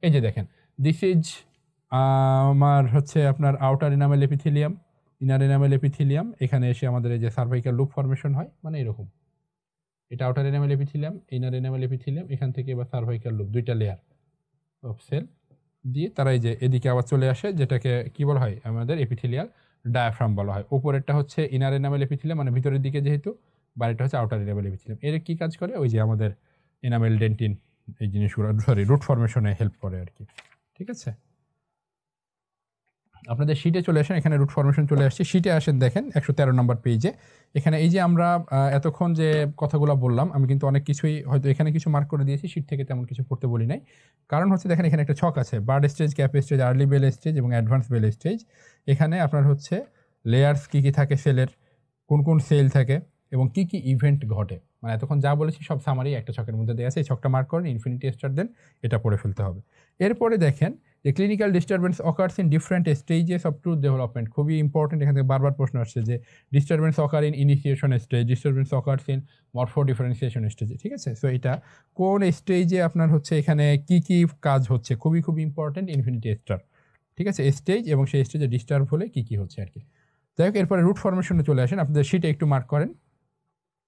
এই যে দেখেন, দিস ইজ আমার হচ্ছে আপনার outer enamel epithelium, inner enamel epithelium. এখানে এসে আমাদের এই যে সার্ভাইকাল লুপ ফর্মেশন হয়, মানে এরকম, এটা outer enamel epithelium, inner enamel epithelium, এখান থেকে এবার সার্ভাইকাল লুপ, দুইটা লেয়ার অফ সেল দিয়ে তারা এই যে এদিকে আবার চলে আসে, যেটাকে কি বলা হয় আমাদের এপিথেলিয়াল ডায়াফ্রাম বলা হয়। উপরেরটা হচ্ছে ইনার এনামেল এপিথেলিয়াম, মানে ভিতরের দিকে যেহেতু, বাইরেটা হচ্ছে আউটার এনামেল এপিথেলিয়াম। এর কি কাজ করে, ওই যে আমাদের এনামেল ডেন্টিন এই জিনিসগুলো, সরি, রুট ফর্মেশনে হেল্প করে আর কি। ঠিক আছে, আপনাদের শিটে চলে আসেন, এখানে রুট ফর্মেশন চলে আসছে, শিটে আসেন, দেখেন 113 নম্বর পেজে। এখানে এই যে আমরা এতক্ষণ যে কথাগুলো বললাম, আমি কিন্তু অনেক কিছুই হয়তো এখানে কিছু মার্ক করে দিয়েছি, শিট থেকে তেমন কিছু পড়তে বলি নাই। কারণ হচ্ছে দেখেন এখানে একটা ছক আছে, bud stage, cap stage, early bell stage এবং অ্যাডভান্স বেল স্টেজ। এখানে আপনার হচ্ছে লেয়ার্স কী কী থাকে সেলের, কোন কোন সেল থাকে এবং কি কি ইভেন্ট ঘটে, মানে এতক্ষণ যা বলেছি সব সামারি একটা ছকের মধ্যে দেওয়া আছে। এই ছকটা মার্ক করেন, ইনফিনিটি স্টার দেন, এটা পড়ে ফেলতে হবে। এরপরে দেখেন যে clinical disturbance occurs in different stages of truth development. খুবই ইম্পর্টেন্ট, এখান থেকে বারবার প্রশ্ন আসছে যে disturbance occur in initiation stage, disturbance occurs in Morpho differentiation স্টেজে। ঠিক আছে, সো এটা কোন স্টেজে আপনার হচ্ছে এখানে কি কি কাজ হচ্ছে, খুবই খুবই ইম্পর্টেন্ট, ইনফিনিটি স্টার। ঠিক আছে, স্টেজ এবং সেই স্টেজে ডিস্টার্ব হলে কি কি হচ্ছে আর কি। যাই হোক, এরপরে রুট ফর্মেশনে চলে আসেন, আপনাদের শিটে একটু মার্ক করেন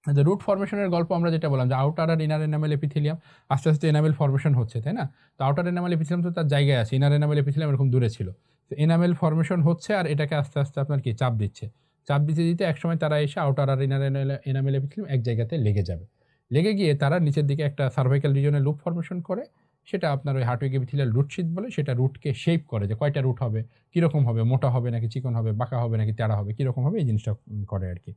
যে রুট ফর্মেশনের গল্প আমরা যেটা বললাম যে আউটার আর ইনার এনামেল এপিথেলিয়াম আস্তে আস্তে এনামেল ফর্মেশন হচ্ছে, তাই না? তো আউটার এনামেল এপিথেলিয়াম তো তার জায়গায় আছে, ইনার এনামেল এপিথেলিয়াম এরকম দূরে ছিল। তো এনামেল ফর্মেশন হচ্ছে আর এটাকে আস্তে আস্তে আপনার কি চাপ দিচ্ছে, চাপ দিতে দিতে একসময় তারা এসে আউটার আর ইনার এনামেল এপিথেলিয়াম এক জায়গাতে লেগে যাবে, লেগে গিয়ে তারা নিচের দিকে একটা সার্ভাইকাল রিজনে লুপ ফর্মেশন করে, সেটা আপনার ওই হার্টউইক এপিথেলিয়াল রুট শীট বলে, সেটা রুটকে শেপ করে যে কয়টা রুট হবে, কীরকম হবে, মোটা হবে নাকি চিকন হবে, বাঁকা হবে নাকি তেড়া হবে, কীরকম হবে, এই জিনিসটা করে আর কি।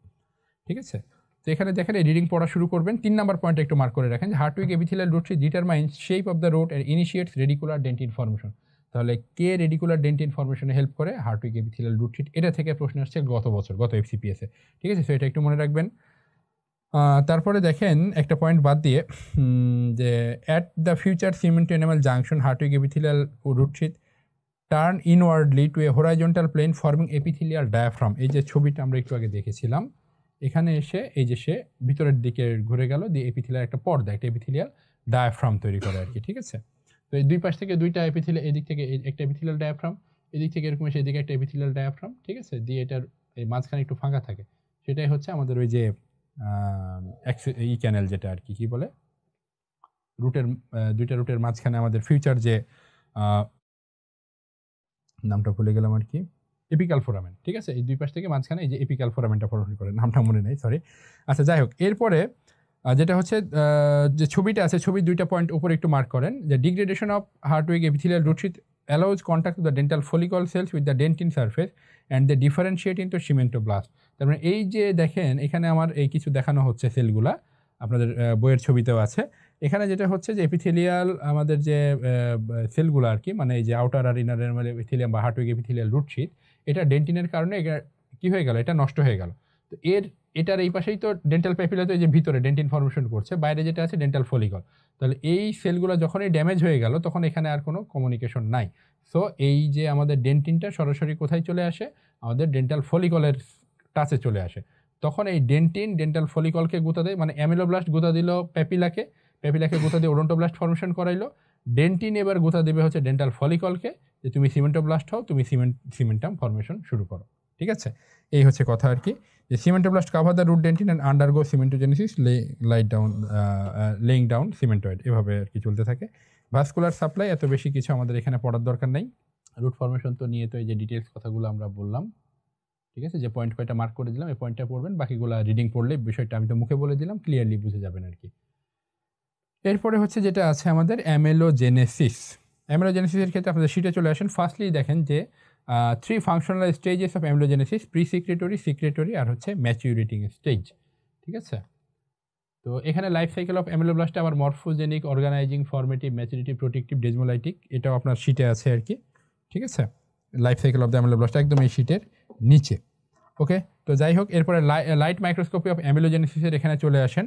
ঠিক আছে, তো এখানে দেখেন এই রিডিং পড়া শুরু করবেন। 3 নাম্বার পয়েন্টে একটু মার্ক করে রাখেন যে Hertwig epithelial root sheet determines shape of the root and initiates radicular dentin formation. তাহলে কে রেডিকুলার ডেন্টিন ফর্মেশনে হেল্প করে? Hertwig epithelial root sheet. এটা থেকে প্রশ্ন আসছে গত বছর, গত এফসিপিএস এ। ঠিক আছে, সো এটা একটু মনে রাখবেন। তারপরে দেখেন একটা পয়েন্ট বাদ দিয়ে যে at the future cement enamel junction Hertwig epithelial root sheet turn inwardly to a horizontal plane forming epithelial diaphragm. এই যে ছবিটা আমরা একটু আগে দেখেছিলাম, এখানে এসে এই যে সে ভিতরের দিকে ঘুরে গেল, দিয়ে এপিথেলিয়াল একটা পর্দা, একটা এপিথেলিয়াল ডায়াফ্রাম তৈরি করে আর কি। ঠিক আছে, তো এই দুই পাশ থেকে দুইটা এপিথেলিয়াল, এদিক থেকে একটা এপিথেলিয়াল ডায়াফ্রাম, এদিক থেকে এরকম এসে এদিকে একটা এপিথেলিয়াল ডায়াফ্রাম। ঠিক আছে, দিয়ে এটার এই মাঝখানে একটু ফাঁকা থাকে, সেটাই হচ্ছে আমাদের ওই যে ই ক্যানেল, যেটা আর কি বলে রুটের, দুইটা রুটের মাঝখানে আমাদের ফিউচার যে নামটা ভুলে গেলাম আর কি, এপিক্যাল ফোরামেন। ঠিক আছে, এই দুই পাশ থেকে মাঝখানে এই যে এপিক্যাল ফোরামেনটা ফর্মেশন করে, নামটা মনে নেই, সরি। আচ্ছা, যাই হোক, এরপরে যেটা হচ্ছে যে ছবিটা আছে, ছবির দুইটা পয়েন্ট উপরে একটু মার্ক করেন যে degradation of Hertwig epithelial root sheet allows contact with the dental follicle cells with the dentin surface and the differentiate into cementoblast. তার মানে এই যে দেখেন এখানে আমার এই কিছু দেখানো হচ্ছে সেলগুলা, আপনাদের বইয়ের ছবিতেও আছে। এখানে যেটা হচ্ছে যে এপিথেলিয়াল আমাদের যে সেলগুলো আর কি, মানে এই যে আউটার আর ইনার এপিথেলিয়াম বা হার্টউইক এপিথেলিয়াল রুট শীট, এটা ডেন্টিনের কারণে কি হয়ে গেল, এটা নষ্ট হয়ে গেল। তো এটার এই পাশেই তো ডেন্টাল প্যাপিলা, তো এই যে ভিতরে ডেন্টিন ফর্মেশন করছে, বাইরে যেটা আছে ডেন্টাল ফলিকল। তাহলে এই সেলগুলো যখনই ড্যামেজ হয়ে গেল তখন এখানে আর কোনো কমিউনিকেশন নাই। সো এই যে আমাদের ডেন্টিনটা সরাসরি কোথায় চলে আসে, আমাদের ডেন্টাল ফলিকলের টাচে চলে আসে। তখন এই ডেন্টিন ডেন্টাল ফলিকলকে গুঁতা দেয়, মানে অ্যামিলোব্লাস্ট গুঁতা দিল প্যাপিলাকে, প্যাপিলাকে গুঁতা দিয়ে ওডন্টোব্লাস্ট ফর্মেশন করাইলো। ডেন্টিন এবার গুঁতা দেবে হচ্ছে ডেন্টাল ফলিকলকে, যে তুমি সিমেন্টোব্লাস্ট হও, তুমি সিমেন্টাম ফর্মেশন শুরু করো। ঠিক আছে, এই হচ্ছে কথা আর কি, যে cementoblast cover the root dentin and undergo cementogenesis laying down cementoid, এভাবে আর কি চলতে থাকে। ভাস্কুলার সাপ্লাই এত বেশি কিছু আমাদের এখানে পড়ার দরকার নেই। রুট ফর্মেশন তো নিয়ে তো এই যে ডিটেলস কথাগুলো আমরা বললাম। ঠিক আছে, যে পয়েন্ট কয়টা মার্ক করে দিলাম, এই পয়েন্টটা পড়বেন, বাকিগুলো রিডিং পড়লে বিষয়টা আমি তো মুখে বলে দিলাম, ক্লিয়ারলি বুঝে যাবেন আর কি। এরপরে হচ্ছে যেটা আছে আমাদের অ্যামেলোজেনেসিস। অ্যামেলোজেনেসিসের ক্ষেত্রে আপনাদের শিটে চলে আসেন। ফার্স্টলি দেখেন যে 3 functional stages of amelogenesis, pre secretory, secretory আর হচ্ছে ম্যাচিউরেটিং স্টেজ। ঠিক আছে, তো এখানে লাইফ সাইকেল অফ অ্যামেলোব্লাস্টে আবার মরফোজেনিক, অর্গানাইজিং, ফর্মেটিভ, ম্যাচুরিটি, প্রোটেক্টিভ, ডেজমোলাইটিক, এটাও আপনার শিটে আছে আর কি। ঠিক আছে, লাইফ সাইকেল অফ দ্য অ্যামেলোব্লাস্ট একদম এই শিটের নিচে। ওকে, তো যাই হোক, এরপরে লাইট মাইক্রোস্কোপি অফ অ্যামেলোজেনেসিসের এখানে চলে আসেন।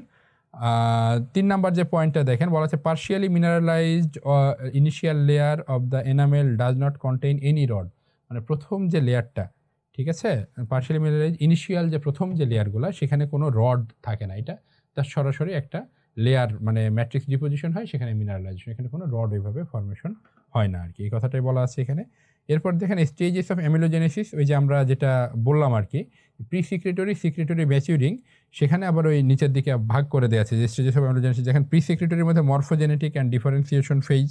3 নাম্বার যে পয়েন্টটা দেখেন, বলা আছে partially mineralised initial layer of the enamel does not contain any rod. মানে প্রথম যে লেয়ারটা, ঠিক আছে, পার্শিয়ালি মিনারেলাইজ ইনিশিয়াল যে প্রথম যে লেয়ারগুলো, সেখানে কোনো রড থাকে না, এটা তার সরাসরি একটা লেয়ার, মানে ম্যাট্রিক্স ডিপোজিশন হয়, সেখানে মিনারেলাইজেশন, এখানে কোনো রড ওইভাবে ফর্মেশন হয় না আর কি, এই কথাটাই বলা আছে এখানে। এরপর দেখেন স্টেজেস অফ অ্যামিলোজেনেসিস, ওই যে আমরা যেটা বললাম আর কি প্রি সিক্রেটরি, সিক্রেটরি, ম্যাচিউরিং, সেখানে আবার ওই নিচের দিকে ভাগ করে দেওয়া আছে যে স্টেজেস অফ অ্যামিলোজেনেসিস। দেখেন প্রি সিক্রেটরির মধ্যে মরফোজেনেটিক অ্যান্ড ডিফারেন্সিয়েশন ফেজ,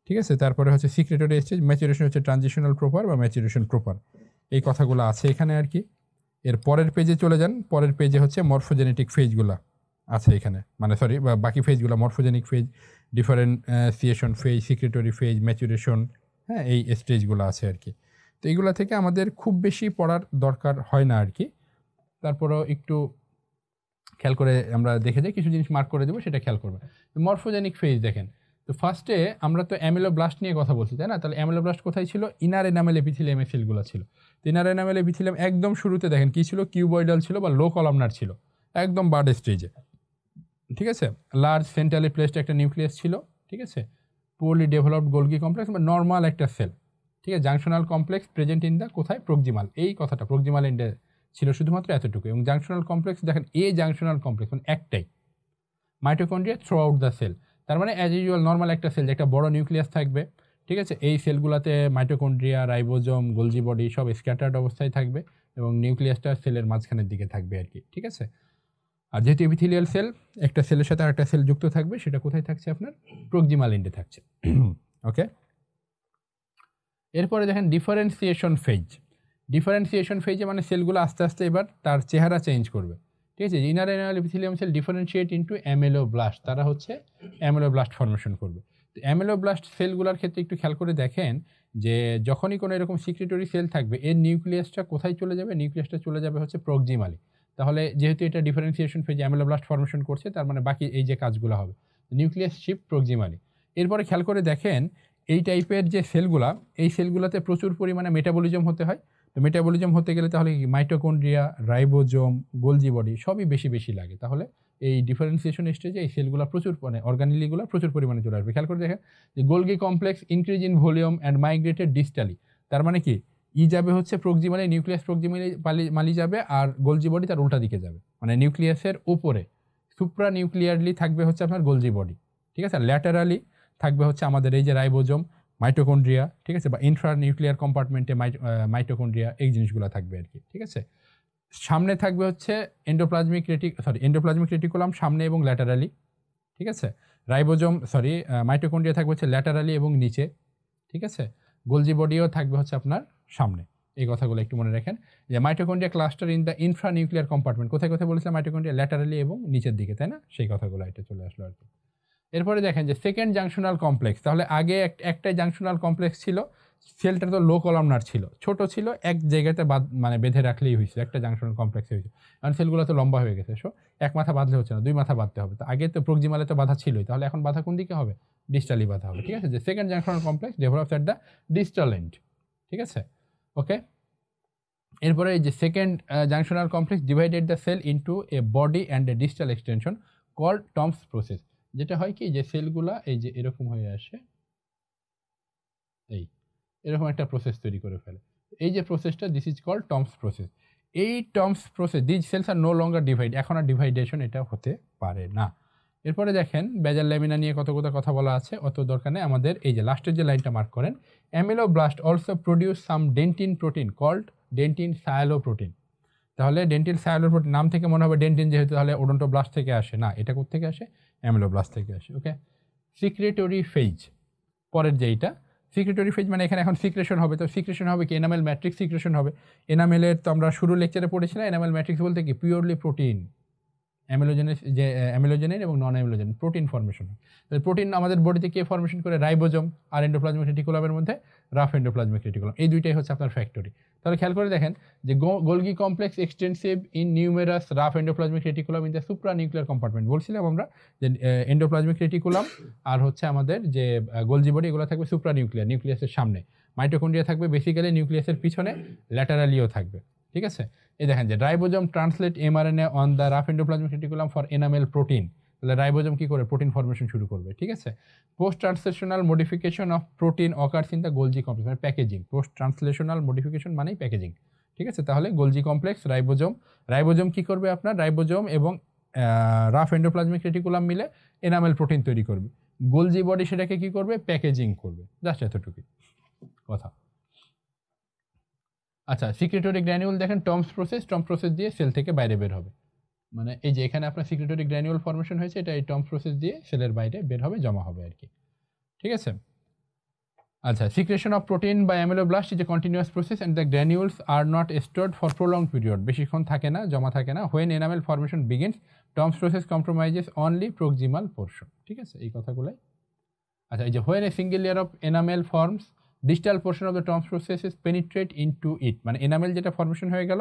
ঠিক আছে, তারপরে হচ্ছে সিক্রেটরি স্টেজ, ম্যাচুরেশন হচ্ছে ট্রানজিশনাল প্রপার বা ম্যাচুরেশন প্রপার, এই কথাগুলো আছে এখানে আর কি। এর পরের পেজে চলে যান, পরের পেজে হচ্ছে মরফোজেনেটিক ফেজগুলো আছে এখানে, মানে সরি বাকি ফেজগুলো morphogenic phase, differentiation phase, secretory phase, maturation, হ্যাঁ এই স্টেজগুলো আছে আর কি। তো এইগুলো থেকে আমাদের খুব বেশি পড়ার দরকার হয় না আর কি, তারপরেও একটু খেয়াল করে আমরা দেখে যাই, কিছু জিনিস মার্ক করে দেবো, সেটা খেয়াল করবে। মরফোজেনিক ফেজ দেখেন, তো ফার্স্টে আমরা তো অ্যামিলোব্লাস্ট নিয়ে কথা বলছি তাই না, তাহলে অ্যামিলোব্লাস্ট কোথায় ছিল? ইনার এনামেল এপিথেলিয়ামের সেলগুলো ছিল। তো ইনার এনামেল এপিথেলিয়াম একদম শুরুতে দেখেন কী ছিল? কিউবয়েডাল ছিল বা লো কলামনার ছিল, একদম বার্ড স্টেজে, ঠিক আছে। লার্জ সেন্ট্রালি প্লেসড একটা নিউক্লিয়াস ছিল, ঠিক আছে। পোরলি ডেভেলপড গোলগি কমপ্লেক্স বা নর্মাল একটা সেল, ঠিক আছে। Junctional complex present in the কোথায়? প্রক্সিমাল, এই কথাটা প্রক্সিমাল এন্ডে ছিল শুধুমাত্র এতটুকু। এবং জাংশনাল কমপ্লেক্স দেখেন এ জাংশনাল কমপ্লেক্স মানে একটাই, mitochondria throughout the cell, তার মানে অ্যাজ ইউজুয়াল নর্মাল একটা সেল, একটা বড় নিউক্লিয়াস থাকবে, ঠিক আছে। এই সেলগুলোতে মাইটোকন্ড্রিয়া, রাইবোজোম, গোলজি বডি সব স্ক্যাটার্ড অবস্থায় থাকবে এবং নিউক্লিয়াসটা সেলের মাঝখানের দিকে থাকবে আর কি, ঠিক আছে। আর যেহেতু এপিথেলিয়াল সেল, একটা সেলের সাথে আরেকটা সেল যুক্ত থাকবে, সেটা কোথায় থাকছে? আপনার প্রক্সিমাল এন্ডে থাকছে, ওকে। এরপরে দেখেন ডিফারেন্সিয়েশন ফেজ। ডিফারেন্সিয়েশন ফেজে মানে সেলগুলো আস্তে আস্তে এবার তার চেহারা চেঞ্জ করবে, ঠিক আছে। Inner enamel epithelium cell differentiate into ameloblast, তারা হচ্ছে অ্যামেলোব্লাস্ট ফর্মেশন করবে। তো অ্যামেলোব্লাস্ট সেলগুলোর ক্ষেত্রে একটু খেয়াল করে দেখেন যে যখনই কোনো এরকম সিক্রেটরি সেল থাকবে, এর নিউক্লিয়াসটা কোথায় চলে যাবে? নিউক্লিয়াসটা চলে যাবে হচ্ছে প্রক্সিমালি। তাহলে যেহেতু এটা ডিফারেন্সিয়েশন ফেজে অ্যামেলোব্লাস্ট ফর্মেশন করছে, তার মানে বাকি এই যে কাজগুলো হবে, নিউক্লিয়াস শিফট প্রক্সিমালি। এরপরে খেয়াল করে দেখেন এই টাইপের যে সেলগুলা, এই সেলগুলোতে প্রচুর পরিমাণে মেটাবলিজম হতে হয়। তো মেটাবলিজম হতে গেলে তাহলে মাইটোকন্ড্রিয়া, রাইবোজোম, গোলজি বডি সবই বেশি বেশি লাগে। তাহলে এই ডিফারেন্সিয়েশন স্টেজে এই সেলগুলো প্রচুর মানে অর্গানিলিগুলো প্রচুর পরিমাণে চলে আসবে। খেয়াল করে দেখেন যে Golgi complex increase in volume and migrated distally, তার মানে কি ই যাবে হচ্ছে প্রক্সিমালি, নিউক্লিয়াস প্রক্সিমালি মালি যাবে, আর গোলজি বডি তার উল্টা দিকে যাবে, মানে নিউক্লিয়াসের উপরে সুপ্রা নিউক্লিয়ারলি থাকবে হচ্ছে আপনার গোলজি বডি, ঠিক আছে। ল্যাটারালি থাকবে হচ্ছে আমাদের এই যে রাইবোজোম, মাইটোকন্ড্রিয়া, ঠিক আছে, বা ইন্ট্রা নিউক্লিয়ার কম্পার্টমেন্টে মাইটোকন্ড্রিয়া, এই জিনিসগুলো থাকবে আর কি, ঠিক আছে। সামনে থাকবে হচ্ছে এন্ডোপ্লাজমিক রেটিকুলাম সামনে এবং ল্যাটারালি, ঠিক আছে। রাইবোজোম মাইটোকন্ড্রিয়া থাকবে হচ্ছে ল্যাটারালি এবং নিচে, ঠিক আছে। গোলজি বডিও থাকবে হচ্ছে আপনার সামনে। এই কথাগুলো একটু মনে রাখেন যে mitochondria cluster in the infra nuclear compartment, কোথায় কোথায় বলেছিলাম? মাইটোকন্ড্রিয়া ল্যাটারালি এবং নিচের দিকে, তাই না? সেই কথাগুলো এটা চলে আসলো আর কি। এরপরে দেখেন যে সেকেন্ড জাংশনাল কমপ্লেক্স, তাহলে আগে একটাই জাংশনাল কমপ্লেক্স ছিল, সেলটা তো লো কলামনার ছিল, ছোট ছিল, এক জায়গাতে মানে বেঁধে রাখলেই হয়েছিল, একটা জাংশনাল কমপ্লেক্স হয়েছে। কারণ সেলগুলো তো লম্বা হয়ে গেছে, এক মাথা বাঁধলে হচ্ছে না, দুই মাথা বাঁধতে হবে। তো আগে তো প্রক্সিমালে তো বাধা ছিলই, তাহলে এখন বাধা কোন দিকে হবে? ডিস্টালি বাধা হবে, ঠিক আছে। যে second junctional complex develops at the distal end, ঠিক আছে, ওকে। এরপরে এই যে second junctional complex divided the cell into a body and a distal extension called Tomes process. যেটা হয় কি যে সেলগুলা এই যে এরকম হয়ে আসে, এই এরকম একটা প্রসেস তৈরি করে ফেলে, এই যে প্রসেসটা, this is called Tomes process. এই Tomes process, this cells are no longer divide, এখন আর ডিভাইডেশন এটা হতে পারে না। এরপরে দেখেন বেজাল ল্যামিনা নিয়ে কত কথা বলা আছে, অত দরকার নেই আমাদের। এই যে লাস্টের যে লাইনটা মার্ক করেন, অ্যামিলোব্লাস্ট অলসো প্রডিউস সাম ডেন্টিন প্রোটিন কল্ড ডেন্টিন সায়ালোপ্রোটিন। তাহলে ডেন্টিন সায়ালোপ্রোটিন নাম থেকে মনে হবে ডেন্টিন, যেহেতু তাহলে ওডোন্টোব্লাস্ট থেকে আসে না, এটা কোথেকে আসে? অ্যামিলোব্লাস্ট থেকে আসে, ওকে। সিক্রেটরি ফেজ, পরের যেইটা সিক্রেটরি ফেজ, মানে এখানে এখন সিক্রেশন হবে। তো সিক্রেশন হবে কি? এনামেল ম্যাট্রিক্স সিক্রেশন হবে। এনামেলের তো আমরা শুরু লেকচারে পড়েছিলাম, এনামেল ম্যাট্রিক্স বলতে কি? পিওরলি প্রোটিন, অ্যামিলোজেনেস, যে অ্যামিলোজেনের এবং নন অ্যামিলোজেন প্রোটিন ফর্মেশন হয়। তাহলে প্রোটিন আমাদের বডিতে কে ফর্মেশন করে? রাইবোজোম আর এন্ডোপ্লাজমিক রেটিকুলামের মধ্যে রাফ এন্ডোপ্লাজমিক রেটিকুলাম, এই দুইটাই হচ্ছে আপনার ফ্যাক্টরি। তাহলে খেয়াল করে দেখেন যে Golgi complex extensive in numerous rough endoplasmic reticulum in the supra nuclear compartment. বলছিলাম আমরা যে এন্ডোপ্লাজমিক রেটিকুলাম আর হচ্ছে আমাদের যে গোলজি বডি, এগুলো থাকবে সুপ্রা নিউক্লিয়ার, নিউক্লিয়াসের সামনে। মাইটোকন্ড্রিয়া থাকবে বেসিক্যালি নিউক্লিয়াসের পিছনে, ল্যাটারালিও থাকবে, ঠিক আছে। এই দেখেন যে ribosome translate mRNA on the rough endoplasmic reticulum for enamel protein. তাহলে রাইবোজোম কি করে? প্রোটিন ফর্মেশন শুরু করবে, ঠিক আছে। Post translational modification of protein occurs in the Golgi complex, মানে প্যাকেজিং। পোস্ট ট্রান্সলেশনাল মডিফিকেশন মানেই প্যাকেজিং, ঠিক আছে। তাহলে গোলজি কমপ্লেক্স, রাইবোজোম কি করবে? আপনার রাইবোজোম এবং রাফ এন্ডোপ্লাজমিক রেটিকুলাম মিলে এনামেল প্রোটিন তৈরি করবে। গোলজি বডি সেটাকে কি করবে, প্যাকেজিং করবে, জাস্ট এতটুকুই কথা। আচ্ছা, সিক্রেটরি গ্র্যানিউল দেখেন টমস প্রসেস দিয়ে সেল থেকে বাইরে বের হবে, মানে এই যে এখানে আপনার সিক্রেটরি গ্র্যানিউল ফর্মেশন হয়েছে, এটা এই টমস প্রসেস দিয়ে সেলের বাইরে বের হবে, জমা হবে আর কি, ঠিক আছে। আচ্ছা, secretion of protein by ameloblast is a continuous process and the granules are not stored for prolonged period, বেশিক্ষণ থাকে না, জমা থাকে না। When enamel formation begins Tomes process compromises only proximal portion, ঠিক আছে, এই কথাগুলোই। আচ্ছা, এই যে when a single layer of enamel forms distal portion of the Tomes process is penetrate into it, মানে এনামেল যেটা ফর্মেশন হয়ে গেল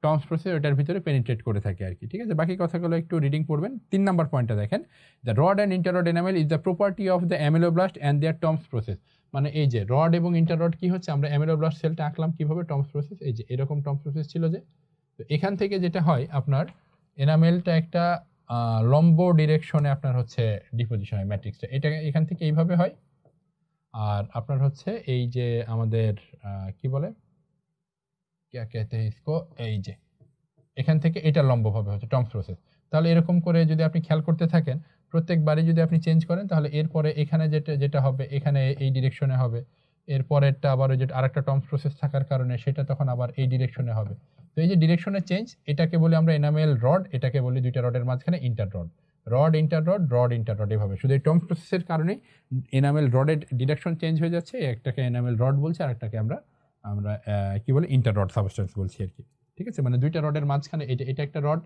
টমস প্রসেস ওটার ভিতরে পেনিট্রেট করে থাকে আর কি, ঠিক আছে। বাকি কথাগুলো একটু রিডিং পড়বেন। 3 নম্বর পয়েন্টটা দেখেন, the rod and interrod enamel is the property of the ameloblast and their Tomes process, মানে এই যে রড এবং ইন্টাররড কি হচ্ছে, আমরা অ্যামিলোব্লাস্ট সেলটা আঁকলাম কিভাবে, টমস প্রসেস, এই যে এরকম টমস প্রসেস ছিল যে, তো এখান থেকে যেটা হয় আপনার এনামেলটা একটা লম্ব ডিরেকশনে আপনার হচ্ছে ডিপোজিশন হয় ম্যাট্রিক্সটা, এটা এখান থেকে এইভাবে হয়, আর আপনার হচ্ছে এই যে আমাদের কি বলে ক্যা कहते हैं इसको, এই যে এখান থেকে এটা লম্বভাবে হচ্ছে টমস প্রসেস। তাহলে এরকম করে যদি আপনি খেয়াল করতে থাকেন, প্রত্যেকবারই যদি আপনি চেঞ্জ করেন, তাহলে এরপরে এখানে যেটা হবে এখানে এই ডিরেকশনে হবে, এরপরেরটা আবার ওই যে আরেকটা টমস প্রসেস থাকার কারণে সেটা তখন আবার এই ডিরেকশনে হবে। তো এই যে ডিরেকশনের চেঞ্জ, এটাকে বলি আমরা এনামেল রড, এটাকে বলি দুইটা রডের মাঝখানে inter rod, rod inter rod, rod inter rod, এভাবে শুধু এই টমস প্রসেসের কারণেই এনামেল রডের ডিরেকশন চেঞ্জ হয়ে যাচ্ছে, একটাকে এনামেল রড বলছি আর একটাকে আমরা আমরা কি বলি ইন্টার রড সাবস্টেন্স বলছি আর কি, ঠিক আছে। মানে দুইটা রডের মাঝখানে এটা একটা রড,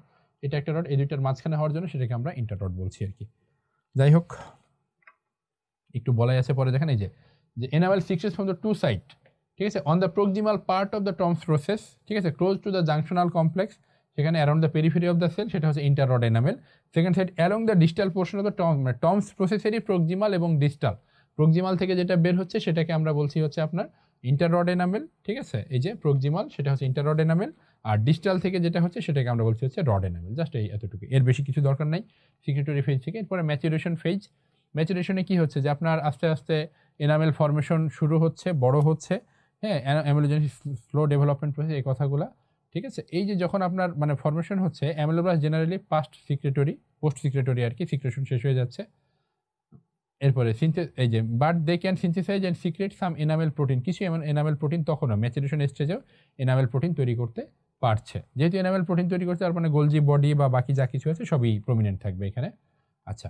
এটা একটা রড, এই দুইটার মাঝখানে হওয়ার জন্য সেটাকে আমরা ইন্টার রড বলছি আর কি। যাই হোক, একটু বলাই আছে পরে দেখেন, এই যে enamel fixes from the two side, ঠিক আছে, on the proximal part of the Tomes process, ঠিক আছে, close to the junctional complex, সেখানে around the periphery of the cell, সেটা হচ্ছে inter rod enamel. Second side along the distal portion of the Tomes, মানে Tomes প্রসেসেরই proximal এবং distal, proximal থেকে যেটা বের হচ্ছে সেটাকে আমরা বলছি হচ্ছে আপনার ইন্টার রড এনামেল, ঠিক আছে, এই যে প্রক্সিমাল সেটা হচ্ছে ইন্টার রড এনামেল, আর ডিস্টাল থেকে যেটা হচ্ছে সেটাকে আমরা বলছি হচ্ছে রড এনামেল, জাস্ট এই এতটুকু, এর বেশি কিছু দরকার নাই সিক্রেটরি ফেজ থেকে। এরপরে ম্যাচুরেশন ফেজ, ম্যাচুরেশনে কি হচ্ছে যে আপনার আস্তে আস্তে এনামেল ফর্মেশন শুরু হচ্ছে, বড় হচ্ছে, হ্যাঁ, অ্যামিলোজেনিক স্লো ডেভেলপমেন্ট প্রসেস, এই কথাগুলো, ঠিক আছে। এই যে যখন আপনার মানে ফর্মেশন হচ্ছে, অ্যামিলোব্লাস্ট জেনারেলি পোস্ট সিক্রেটরি আর কি, সিক্রেশন শেষ হয়ে যাচ্ছে, এরপরে এই যে but they can synthesize and secrete some enamel protein, কিছু এনামেল প্রোটিন তখনও ম্যাচুরেশন স্টেজেও এনামেল প্রোটিন তৈরি করতে পারছে, যেহেতু এনামেল প্রোটিন তৈরি করতে, তার মানে গোলজি বডি বা বাকি যা কিছু আছে সবই প্রমিনেন্ট থাকবে এখানে। আচ্ছা,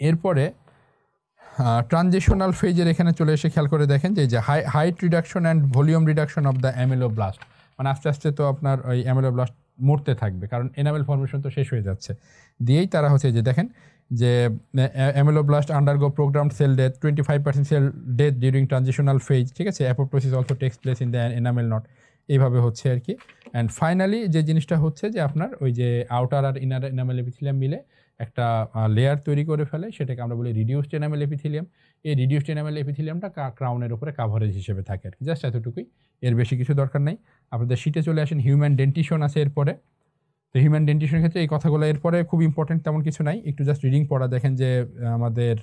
এরপরে ট্রানজিশনাল ফেজের এখানে চলে এসে খেয়াল করে দেখেন যে height reduction and volume reduction of the ameloblast, মানে আস্তে আস্তে তো আপনার ওই অ্যামিলোব্লাস্ট মরতে থাকবে, কারণ এনামেল ফর্মেশন তো শেষ হয়ে যাচ্ছে, দিয়েই তারা হচ্ছে যে দেখেন যে ameloblast undergo programmed cell death, 25% cell death during transitional phase, ঠিক আছে, apoptosis also takes place in the enamel knot, এইভাবে হচ্ছে আর কি। অ্যান্ড ফাইনালি যে জিনিসটা হচ্ছে যে আপনার ওই যে আউটার আর ইনার এনামেল এপিথেলিয়াম মিলে একটা লেয়ার তৈরি করে ফেলে, সেটাকে আমরা বলি রিডিউসড এনামেল এপিথেলিয়াম। এই রিডিউসড এনামেল এপিথেলিয়ামটা ক্রাউনের উপরে কাভারেজ হিসেবে থাকে আর কি, জাস্ট এতটুকুই, এর বেশি কিছু দরকার নেই। আপনাদের শিটে চলে আসেন, হিউম্যান ডেন্টিশন আছে এরপরে। তো হিউম্যান ডেন্টিশনের ক্ষেত্রে এই কথাগুলো এরপরে খুব ইম্পর্টেন্ট তেমন কিছু নাই, একটু জাস্ট রিডিং পড়া দেখেন যে আমাদের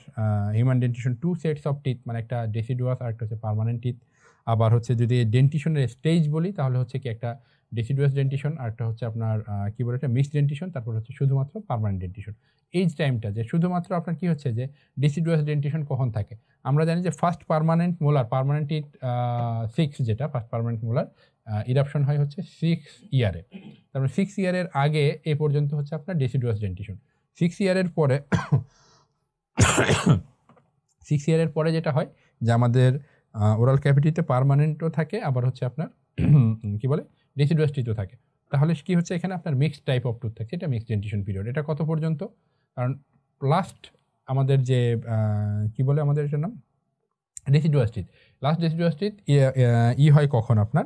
human dentition 2 sets of teeth, মানে একটা ডেসিডুয়াস আর একটা হচ্ছে পার্মানেন্ট টিথ। আবার হচ্ছে যদি ডেন্টিশনের স্টেজ বলি তাহলে হচ্ছে কি একটা ডেসিডুয়াস ডেন্টিশন, আর একটা হচ্ছে আপনার কি বলে একটা মিক্সড ডেন্টিশন, তারপর হচ্ছে শুধুমাত্র পার্মানেন্ট ডেন্টিশন। এইজ টাইমটা যে শুধুমাত্র আপনার কি হচ্ছে যে ডিসিডুয়াস ডেন্টিশন কখন থাকে, আমরা জানি যে first permanent molar, permanent teeth 6 যেটা ফার্স্ট পার্মানেন্ট মোলার ইরাপশন হয় হচ্ছে 6 ইয়ারে, তারপরে 6 ইয়ারের আগে এ পর্যন্ত হচ্ছে আপনার ডেসিডুয়াস ডেন্টিশন। 6 ইয়ারের পরে 6 ইয়ারের পরে যেটা হয় যে আমাদের ওরাল ক্যাভিটিতে পার্মানেন্টও থাকে, আবার হচ্ছে আপনার কি বলে ডেসিডুয়াস টিথও থাকে। তাহলে কি হচ্ছে এখানে আপনার মিক্সড টাইপ অফ টুথ থাকে, এটা মিক্সড ডেন্টিশন পিরিয়ড। এটা কত পর্যন্ত, কারণ লাস্ট আমাদের যে কি বলে আমাদের এটার নাম deciduous teeth, last deciduous teeth হয় কখন আপনার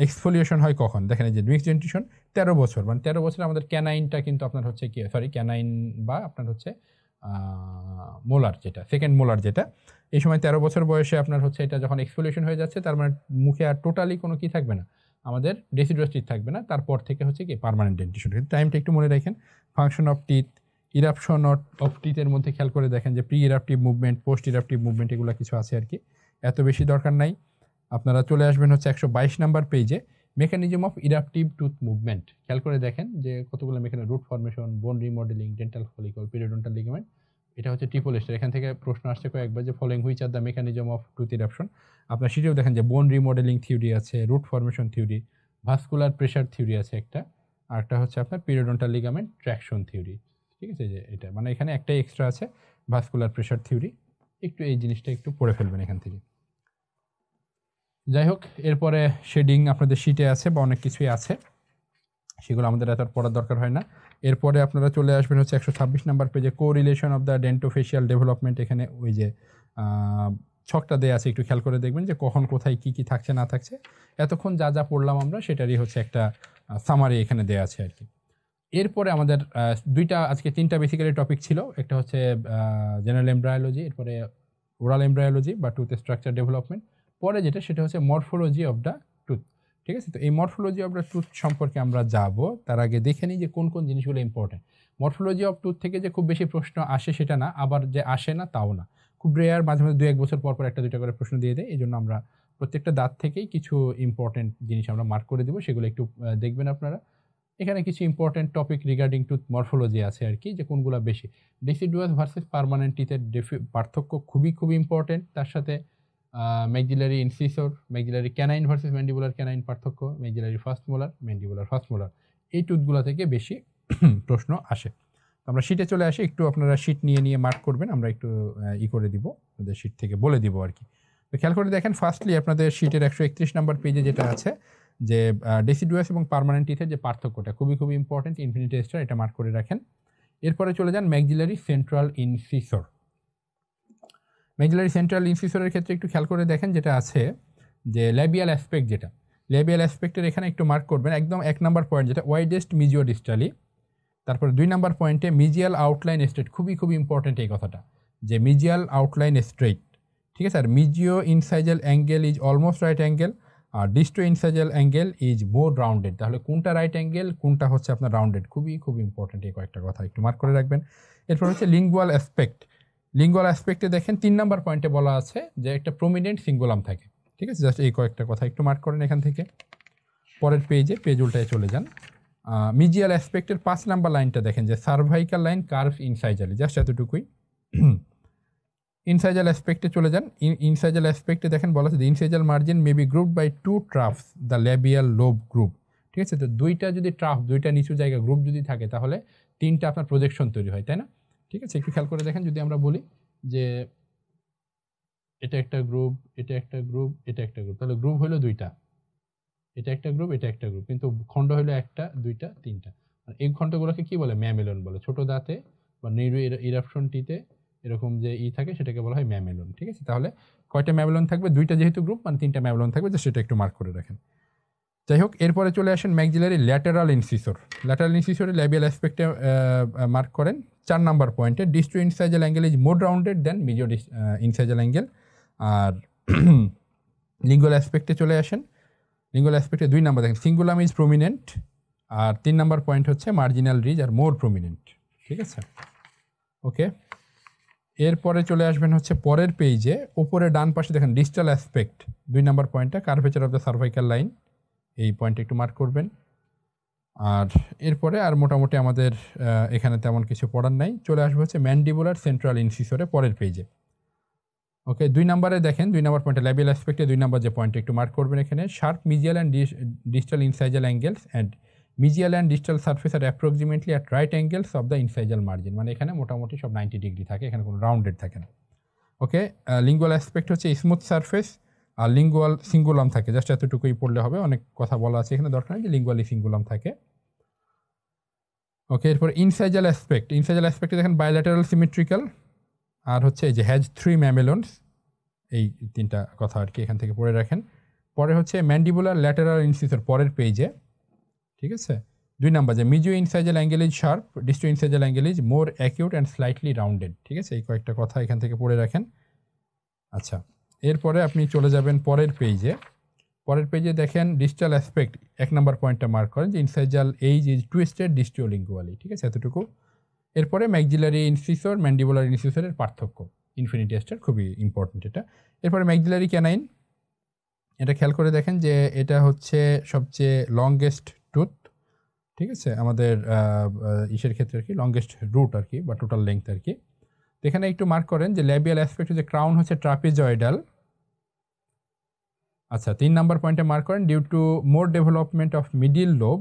এক্সফোলিয়েশন হয় কখন, দেখেন এই যে মিক্সড ডেন্টিশন 13 বছর, মানে 13 বছরে আমাদের ক্যানাইনটা কিন্তু আপনার হচ্ছে কি ক্যানাইন বা আপনার হচ্ছে মোলার যেটা সেকেন্ড মোলার যেটা, এই সময় 13 বছর বয়সে আপনার হচ্ছে এটা যখন এক্সফোলিয়েশন হয়ে যাচ্ছে, তার মানে মুখে আর টোটালি কোনো কি থাকবে না, আমাদের ডেসিডুয়াস টিথ থাকবে না, তারপর থেকে হচ্ছে কি পার্মানেন্ট ডেন্টিশন। টাইমটা একটু মনে রাখেন। Function of teeth, eruption of টিথের মধ্যে খেয়াল করে দেখেন যে pre eruptive movement, post eruptive movement, এগুলো কিছু আছে আর কি, এত বেশি দরকার নাই। আপনারা চলে আসবেন হচ্ছে 122 নাম্বার পেজে, মেকানিজম অফ ইরাপটিভ টুথ মুভমেন্ট। খেয়াল করে দেখেন যে কতগুলো মেকানিজম, রুট ফর্মেশন, বোন রিমডেলিং, ডেন্টাল ফলিকল, পিরিওডন্টাল লিগামেন্ট, এটা হচ্ছে ট্রিপল স্টার। এখান থেকে প্রশ্ন আসছে কয়েকবার যে following which are the mechanism of tooth eruption. আপনার সেটিও দেখেন যে বোন রিমডেলিং থিওরি আছে, root formation theory, vascular pressure theory আছে একটা, আর একটা হচ্ছে আপনার পিরিয়ডন্টাল লিগামেন্ট ট্র্যাকশন থিওরি। ঠিক আছে, যে এটা মানে এখানে একটাই এক্সট্রা আছে ভাস্কুলার প্রেশার থিওরি। একটু এই জিনিসটা একটু পড়ে ফেলবেন এখান থেকে। যাই হোক, এরপরে শেডিং আপনাদের শিটে আছে বা অনেক কিছুই আছে, সেগুলো আমাদের এত পড়ার দরকার হয় না। এরপরে আপনারা চলে আসবেন হচ্ছে 126 নাম্বার পেজে কোরিলেশন অফ দ্য ডেন্টোফেশিয়াল ডেভেলপমেন্ট। এখানে ওই যে ছকটা দেয়া আছে, একটু খেয়াল করে দেখবেন যে কখন কোথায় কি কি থাকছে না থাকছে। এতক্ষণ যা যা পড়লাম আমরা সেটারই হচ্ছে একটা সামারি এখানে দেয়া আছে আর কি। এরপরে আমাদের আজকে তিনটা বেসিক্যালি টপিক ছিল। একটা হচ্ছে জেনারেল এমব্রায়োলজি, এরপরে ওরাল এমব্রায়োলজি বা টুথ স্ট্রাকচার ডেভেলপমেন্ট, পরে যেটা সেটা হচ্ছে মরফোলজি অফ দ্য টুথ। ঠিক আছে, তো এই মরফোলজি অফ দ্য টুথ সম্পর্কে আমরা যাব, তার আগে দেখে নিই যে কোন কোন জিনিসগুলো ইম্পর্টেন্ট। মরফোলজি অফ টুথ থেকে যে খুব বেশি প্রশ্ন আসে সেটা না, আবার যে আসে না তাও না, খুব রেয়ার, মাঝে মাঝে 2-1 বছর পর পর একটা দুইটা করে প্রশ্ন দিয়ে দেয়। এই জন্য আমরা প্রত্যেকটা দাঁত থেকেই কিছু ইম্পর্টেন্ট জিনিস আমরা মার্ক করে দেবো, সেগুলো একটু দেখবেন আপনারা। এখানে কিছু important topic regarding tooth morphology আছে আর কি, যে কোনগুলো বেশি। ডিসিডুয়াস ভার্সেস পার্মানেন্ট টিথের পার্থক্য খুবই ইম্পর্টেন্ট। তার সাথে maxillary incisor, maxillary canine versus mandibular canine পার্থক্য, maxillary first molar, mandibular first molar, এই টুথগুলো থেকে বেশি প্রশ্ন আসে। আমরা শিটে চলে আসি, একটু আপনারা শিট নিয়ে মার্ক করবেন, আমরা একটু করে দিব, আপনাদের শিট থেকে বলে দিব আর কি। তো খেয়াল করে দেখেন, ফার্স্টলি আপনাদের শিটের 131 নাম্বার পেজে যেটা আছে যে ডেসিডুয়াস এবং পার্মানেন্ট টিথের যে পার্থক্যটা খুবই ইম্পর্টেন্ট, ইনফিনিটি স্টার, এটা মার্ক করে রাখেন। এরপরে চলে যান maxillary central incisor. Maxillary central ইনসিসরের ক্ষেত্রে একটু খেয়াল করে দেখেন যেটা আছে যে ল্যাবিয়াল অ্যাসপেক্ট, যেটা ল্যাবিয়াল অ্যাসপেক্টের এখানে একটু মার্ক করবেন একদম 1 নাম্বার পয়েন্ট, যেটা ওয়াইডেস্ট মিজিও ডিস্টালি। তারপর 2 নাম্বার পয়েন্টে মিজিয়াল আউটলাইন স্ট্রেট, খুবই ইম্পর্টেন্ট এই কথাটা, যে মিজিয়াল আউটলাইন স্ট্রেট। ঠিক আছে, আর মিজিও ইনসাইজাল angle is almost right angle, R disto incisal angle is more rounded. তাহলে কোনটা রাইট অ্যাঙ্গেল, কোনটা হচ্ছে আপনার রাউন্ডেড, খুবই ইম্পর্টেন্ট এই কয়েকটা কথা একটু মার্ক করে রাখবেন। এরপর হচ্ছে লিঙ্গুয়াল অ্যাসপেক্ট। লিঙ্গুয়াল অ্যাসপেক্টে দেখেন 3 নাম্বার পয়েন্টে বলা আছে যে একটা প্রমিনেন্ট সিঙ্গুলাম থাকে। ঠিক আছে, জাস্ট এই কয়েকটা কথা একটু মার্ক করেন এখান থেকে। পরের পেজ উল্টায় চলে যান। মিজিয়াল অ্যাসপেক্টের 5 নাম্বার লাইনটা দেখেন যে সার্ভাইকাল লাইন কার্ভ ইনসাইজালি, জাস্ট এতটুকুই। ইনসাইজাল অ্যাসপেক্টে চলে যান। ইনসাইজাল অ্যাসপেক্টে দেখেন বলা আছে incisal margin may be groove by 2 troughs the labial lobe groove. ঠিক আছে, তো দুইটা যদি ট্রাফ, দুইটা নিচু জায়গা গ্রুপ যদি থাকে তাহলে 3টা আপনার প্রজেকশন তৈরি হয়, তাই না? ঠিক আছে, একটু খেয়াল করে দেখেন, যদি আমরা বলি যে এটা একটা গ্রুপ, এটা একটা গ্রুপ, এটা একটা গ্রুপ, তাহলে গ্রুপ হলো 2টা, এটা একটা গ্রুপ, এটা একটা গ্রুপ, কিন্তু খণ্ড হলো 1টা 2টা 3টা। আর এই খণ্ডগুলোকে কি বলে? ম্যামেলন বলে। ছোট দাঁতে বা নিউরো ইরাপশনটিতে এরকম যে থাকে সেটাকে বলা হয় ম্যামেলন। ঠিক আছে, তাহলে কয়টা ম্যামেলন থাকবে? 2টা যেহেতু গ্রুপ, মানে 3টা ম্যামেলন থাকবে, যে সেটা একটু মার্ক করে রাখেন। যাই হোক, এরপরে চলে আসেন ম্যাক্সিলারি ল্যাটেরাল ইনসিসর। ল্যাটেরাল ইনসিসরে ল্যাবিয়াল অ্যাসপেক্টে মার্ক করেন 4 নাম্বার পয়েন্টে disto incisal angle is more rounded than medio incisal angle. আর লিঙ্গুয়াল অ্যাসপেক্টে চলে আসেন। লিঙ্গুয়াল অ্যাসপেক্টে 2 নাম্বার দেখেন সিঙ্গুলাম ইজ প্রমিনেন্ট, আর 3 নাম্বার পয়েন্ট হচ্ছে marginal ridge are more prominent. ঠিক আছে, ওকে। এরপরে চলে আসবেন হচ্ছে পরের পেজে, ওপরে ডান পাশে দেখেন ডিস্টাল অ্যাসপেক্ট 2 নাম্বার পয়েন্টটা curvature of the cervical line, এই পয়েন্টটা একটু মার্ক করবেন। আর এরপরে আর মোটামুটি আমাদের এখানে তেমন কিছু পড়ার নাই। চলে আসবে হচ্ছে ম্যান্ডিবুলার সেন্ট্রাল ইনসিসরে পরের পেজে। ওকে, 2 নাম্বারে দেখেন 2 নাম্বার পয়েন্টে ল্যাবিয়াল অ্যাসপেক্টে 2 নাম্বার যে পয়েন্টটা একটু মার্ক করবেন এখানে, sharp mesial and distal incisal angles and mesial and distal surface are approximately at right angles of the incisal margin. মানে এখানে মোটামুটি সব 90 ডিগ্রি থাকে, এখানে কোনো রাউন্ডেড থাকে না। ওকে, লিঙ্গুয়াল অ্যাসপেক্ট হচ্ছে স্মুথ সার্ফেস, আর লিঙ্গুয়াল সিঙ্গুলাম থাকে, জাস্ট এতটুকুই পড়লে হবে, অনেক কথা বলা আছে এখানে, দরকার নেই যে লিঙ্গুয়ালি সিঙ্গুলাম থাকে। ওকে, এরপর ইনসাইজাল অ্যাসপেক্ট। ইনসাইজাল অ্যাসপেক্টে দেখেন বায়োল্যাটারাল সিমেট্রিক্যাল, আর হচ্ছে এই যে হ্যাজ 3 ম্যামেলনস, এই 3টা কথা আর কি এখান থেকে পড়ে রাখেন। পরে হচ্ছে ম্যান্ডিবুলার ল্যাটেরাল ইনসিসর পরের পেজে। ঠিক আছে, 2 নাম্বার যে mesio ইনসাইজাল angle is sharp, disto incisal angle is more acute and slightly rounded. ঠিক আছে, এই কয়েকটা কথা এখান থেকে পড়ে রাখেন। আচ্ছা, এরপরে আপনি চলে যাবেন পরের পেজে। পরের পেজে দেখেন ডিস্টাল অ্যাসপেক্ট 1 নাম্বার পয়েন্টটা মার্ক করেন যে ইনসাইজাল এইজ ইজ টুইস্টেড ডিস্টিওলিঙ্গুয়ালি। ঠিক আছে, এতটুকু। এরপরে ম্যাক্সিলারি ইনসিসর ম্যান্ডিবুলার ইনসিসরের পার্থক্য, ইনফিনিটি স্টার, খুবই ইম্পর্টেন্ট এটা। এরপরে ম্যাক্সিলারি ক্যানাইন, এটা খেয়াল করে দেখেন যে এটা হচ্ছে সবচেয়ে লংগেস্ট টুথ। ঠিক আছে, আমাদের ইসের ক্ষেত্রে আর কি লংগেস্ট রুট আর কি, বা টোটাল লেংথ আর কি। এখানে একটু মার্ক করেন যে ল্যাবিয়াল অ্যাসপেক্ট হচ্ছে ক্রাউন হচ্ছে ট্রাপিজয়েডাল। আচ্ছা 3 নাম্বার পয়েন্টে মার্ক করেন due to more development of middle lobe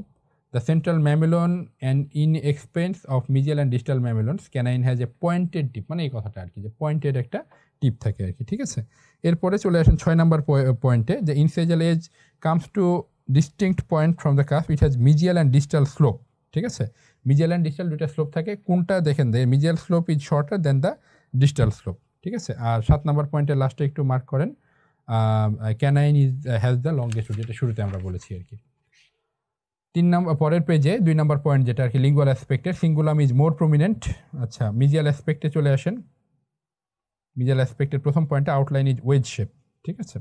the central mamelon and in expense of medial and distal mamelons canine has a pointed tip, মানে এই কথাটা আর কি, যে পয়েন্টেড একটা টিপ থাকে আর কি, ঠিক আছে। এরপরে চলে আসেন 6 নাম্বার পয়েন্টে, যে incisal edge comes to distinct point from the cusp, it has medial and distal slope, ঠিক আছে। মিডিয়াল অ্যান্ড ডিস্টাল দুইটা স্লোপ থাকে, কোনটা দেখেন the medial slope is shorter than the distal slope, ঠিক আছে। আর 7 নাম্বার পয়েন্টের লাস্টে একটু মার্ক করেন canine is has the longest, যেটা শুরুতে আমরা বলেছি আর কি। 3 নাম্বার পরের পেজে 2 নাম্বার পয়েন্ট যেটা আর কি লিঙ্গুয়াল অ্যাসপেক্টের, সিঙ্গুলাম ইজ মোর প্রমিনেন্ট। আচ্ছা মিডিয়াল অ্যাসপেক্টে চলে আসেন। মিডিয়াল অ্যাসপেক্টের প্রথম পয়েন্টে আউটলাইন ইজ ওয়েজ শেপ, ঠিক আছে।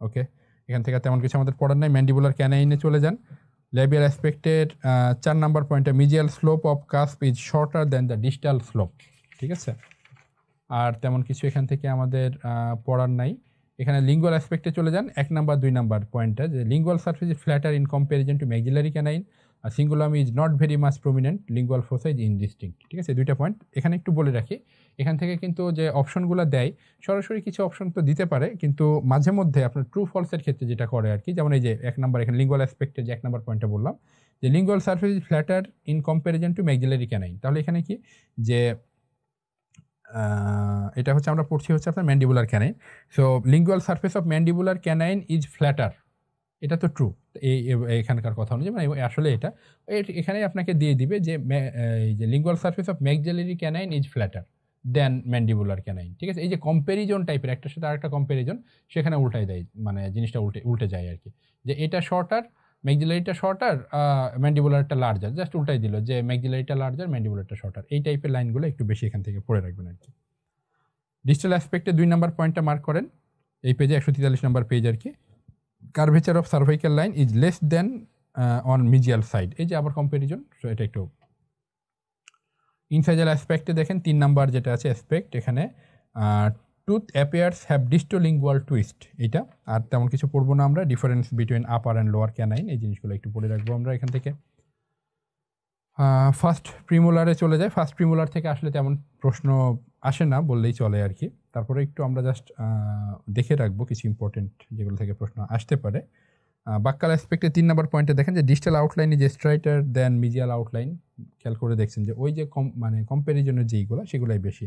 ওকে, এখান থেকে তেমন কিছু আমাদের পড়ার নাই। ম্যান্ডিবুলার ক্যানাইনে চলে যান। ল্যাবিয়াল অ্যাসপেক্টের 4 নাম্বার পয়েন্টে medial slope of cusp is shorter than the distal slope, ঠিক আছে। আর তেমন কিছু এখান থেকে আমাদের পড়ার নাই। এখানে লিঙ্গুয়াল অ্যাসপেক্টে চলে যান। 1 নাম্বার 2 নাম্বার পয়েন্টটা, যে lingual surface is flatter in comparison to maxillary canine, আর cingulum is not very much prominent, lingual fossa is indistinct, ঠিক আছে। 2টা পয়েন্ট এখানে একটু বলে রাখি। এখান থেকে কিন্তু যে অপশনগুলো দেয় সরাসরি কিছু অপশন তো দিতে পারে, কিন্তু মাঝে মধ্যে আপনার ট্রু ফলসের ক্ষেত্রে যেটা করে আর কি, যেমন এই যে 1 নাম্বার এখানে লিঙ্গুয়াল অ্যাসপেক্টে যে 1 নাম্বার পয়েন্টটা বললাম, যে lingual surface is flatter in comparison to maxillary canine, তাহলে এখানে কি যে এটা হচ্ছে আমরা পড়ছি হচ্ছে আপনার mandibular canine. So lingual surface of mandibular canine is platter, এটা তো ট্রু এখানকার কথা অনুযায়ী, মানে আসলে এটা এখানে আপনাকে দিয়ে দিবে যে এই যে lingual surface of maxillary canine is flatter than mandibular canine, ঠিক আছে। এই যে কম্প্যারিজন টাইপের একটার সাথে আরেকটা কম্প্যারিজন, সেখানে উল্টাই দেয়, মানে জিনিসটা উল্টে যায় আর কি, যে এটা শর্টার, ম্যাক্সিলারিটা শর্টার, ম্যান্ডিবুলারটা লার্জার, জাস্ট উল্টাই দিল যে ম্যাক্সিলারিটা লার্জার, ম্যান্ডিবুলারটা শর্টার। এই টাইপের লাইনগুলো একটু বেশি এখান থেকে পড়ে রাখবেন আর কি। ডিস্টাল অ্যাসপেক্টে 2 নাম্বার পয়েন্টটা মার্ক করেন, এই পেজে 143 নাম্বার পেজ আর কি। Curvature of cervical line is less than on medial side, এই যে আবার কম্প্যারিজন, সো এটা একটু। ইনসাইজাল অ্যাসপেক্টে দেখেন 3 নাম্বার যেটা আছে অ্যাসপেক্ট, এখানে টুথ অ্যাপিয়ার্স হ্যাভ ডিস্টোলিঙ্গুয়াল টুইস্ট, এইটা আর তেমন কিছু পড়বো না আমরা। Difference between upper and lower canine, এই জিনিসগুলো একটু পড়ে রাখবো আমরা এখান থেকে। ফার্স্ট প্রিমোলারে চলে যায়। ফার্স্ট প্রিমোলার থেকে আসলে তেমন প্রশ্ন আসে না বললেই চলে আর কি, তারপরে একটু আমরা জাস্ট দেখে রাখবো কিছু ইম্পর্টেন্ট যেগুলো থেকে প্রশ্ন আসতে পারে। বাক্কাল অ্যাসপেক্টে 3 নাম্বার পয়েন্টে দেখেন যে distal outline is straighter than medial outline, খেয়াল করে দেখছেন যে ওই যে মানে কম্প্যারিজনের যেইগুলো সেগুলোই বেশি।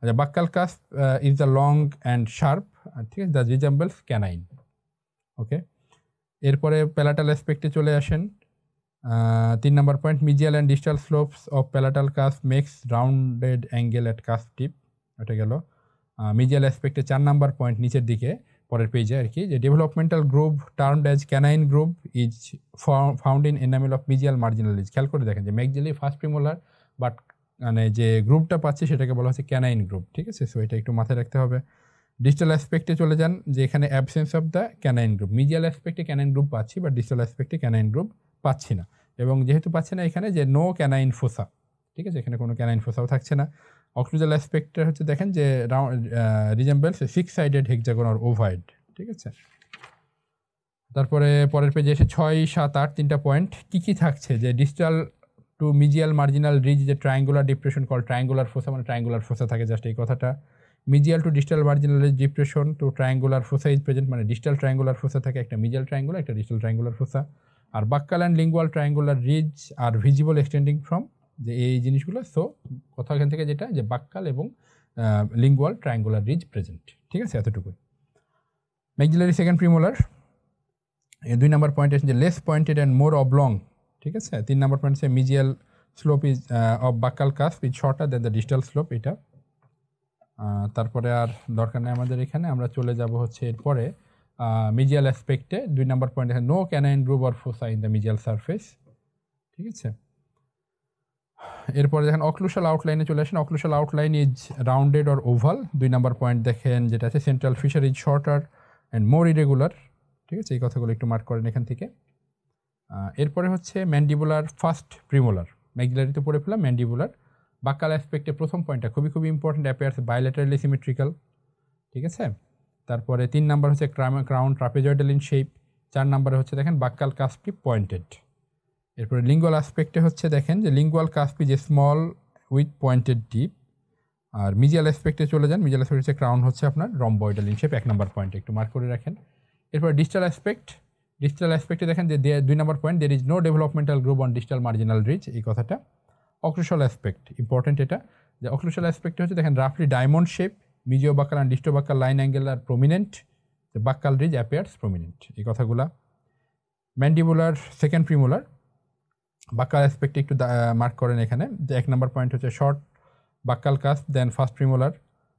আচ্ছা buccal cusp is the long and sharp, ঠিক আছে, দ্য রিজেম্বলস ক্যানাইন। ওকে, এরপরে প্যালাটাল অ্যাসপেক্টে চলে আসেন। 3 number point medial and distal slopes of palatal cusp makes rounded angle at cusp tip, এটা গেল। মিডিয়াল অ্যাসপেক্টে 4 নাম্বার পয়েন্ট নিচের দিকে পরের পেজে আর কি, যে developmental groove termed as canine groove is found in enamel of medial marginal ridge. খেয়াল করে দেখেন যে ম্যাক্সিলারি ফার্স্ট প্রিমোলার, বাট মানে যে গ্রুপটা পাচ্ছি সেটাকে বলা হচ্ছে ক্যানাইন গ্রুপ, ঠিক আছে। সো এটা একটু মাথায় রাখতে হবে। ডিজিটাল অ্যাসপেক্টে চলে যান, যে এখানে absence of the canine groove, medial অ্যাসপেক্টে ক্যানাইন গ্রুপ পাচ্ছি, বাট ডিজিটাল অ্যাসপেক্টে ক্যানাইন গ্রুপ পাচ্ছি না, এবং যেহেতু পাচ্ছি না এখানে যে নো ক্যানাইন ফোসা, ঠিক আছে, এখানে কোনো ক্যানাইন ফোসাও থাকছে না। অক্লুজাল অ্যাসপেক্টটা হচ্ছে দেখেন যে রিজেম্বলস 6 সাইডেড হেক্সাগন অর ওভাইড, ঠিক আছে। তারপরে পরের পেজে এসে 6, 7, 8 তিনটা পয়েন্ট কী কী থাকছে, যে digital to medial marginal ridge যে triangular depression call triangular fossa, মানে ট্রায়াঙ্গুলার ফোসা থাকে, জাস্ট এই কথাটা। Medial to digital marginal ridge depression to triangular fossa is present, মানে ডিজিটাল ট্রায়াঙ্গুলার ফোসা থাকে, একটা মিডিয়াল ট্রায়াঙ্গুলার, একটা ডিজিটাল ট্রায়াঙ্গুলার ফোসা। আর buccal and lingual triangular ridge are visible extending from, যে এই জিনিসগুলো। সো কথা এখান থেকে যেটা, যে বাক্কাল এবং লিঙ্গুয়াল ট্রায়াঙ্গুলার রিজ প্রেজেন্ট, ঠিক আছে, এতটুকুই। Maxillary second premolar 2 number point আছে যে less pointed and more oblong, ঠিক আছে। 3 নাম্বার পয়েন্ট আছে medial slope is of buccal cusp is shorter than the digital slope, এটা। তারপরে আর দরকার নেই আমাদের এখানে, আমরা চলে যাব হচ্ছে এরপরে মিডিয়াল অ্যাসপেক্টে 2 নাম্বার পয়েন্ট আছে no canine groove or fossa in the medial surface, ঠিক আছে। এরপরে দেখেন অক্লুশাল আউটলাইনে চলে আসেন। Occlusal outline is rounded or oval. 2 number point দেখেন যেটা আছে central fissure is shorter and more irregular, ঠিক আছে, এই কথাগুলো একটু মার্ক করেন এখান থেকে। এরপরে হচ্ছে ম্যান্ডিবুলার ফার্স্ট প্রিমোলার, ম্যাক্সিলারিতে পড়ে ফেলাম ম্যান্ডিবুলার। বাক্কাল অ্যাসপেক্টে প্রথম পয়েন্টটা খুবই ইম্পর্টেন্ট, অ্যাপিয়ার্স বাইল্যাটারালি সিমেট্রিক্যাল, ঠিক আছে। তারপরে 3 নাম্বার হচ্ছে ক্রাউন ট্রাপেজয়েডাল ইন শেপ। 4 নাম্বারে হচ্ছে দেখেন বাক্কাল কাস্পটি পয়েন্টেড। এরপরে লিঙ্গুয়াল অ্যাসপেক্টে হচ্ছে দেখেন যে lingual cusp is a small with pointed tip. আর মিডিয়াল অ্যাসপেক্টে চলে যান। মিডিয়াল অ্যাসপেক্ট হচ্ছে ক্রাউন হচ্ছে আপনার rhomboidal in shape, 1 number point একটু মার্ক করে রাখেন। এরপর ডিজিটাল অ্যাসপেক্ট, ডিজিটাল অ্যাসপেক্টে দেখেন যে 2 number point, there is no developmental groove on digital marginal ridge, এই কথাটা। অক্লুশাল অ্যাসপেক্ট ইম্পর্টেন্ট এটা, যে অক্লুশাল অ্যাসপেক্টে হচ্ছে দেখেন রাফলি diamond shape, mesio buccal and disto buccal line angle are prominent, buccal ridge appears prominent, এই কথাগুলা। ম্যান্ডিবুলার সেকেন্ড প্রিমোলার বাক্কাল অ্যাসপেক্টে একটু মার্ক করেন এখানে, যে 1 নম্বর পয়েন্ট হচ্ছে short buccal cusp, then first premolar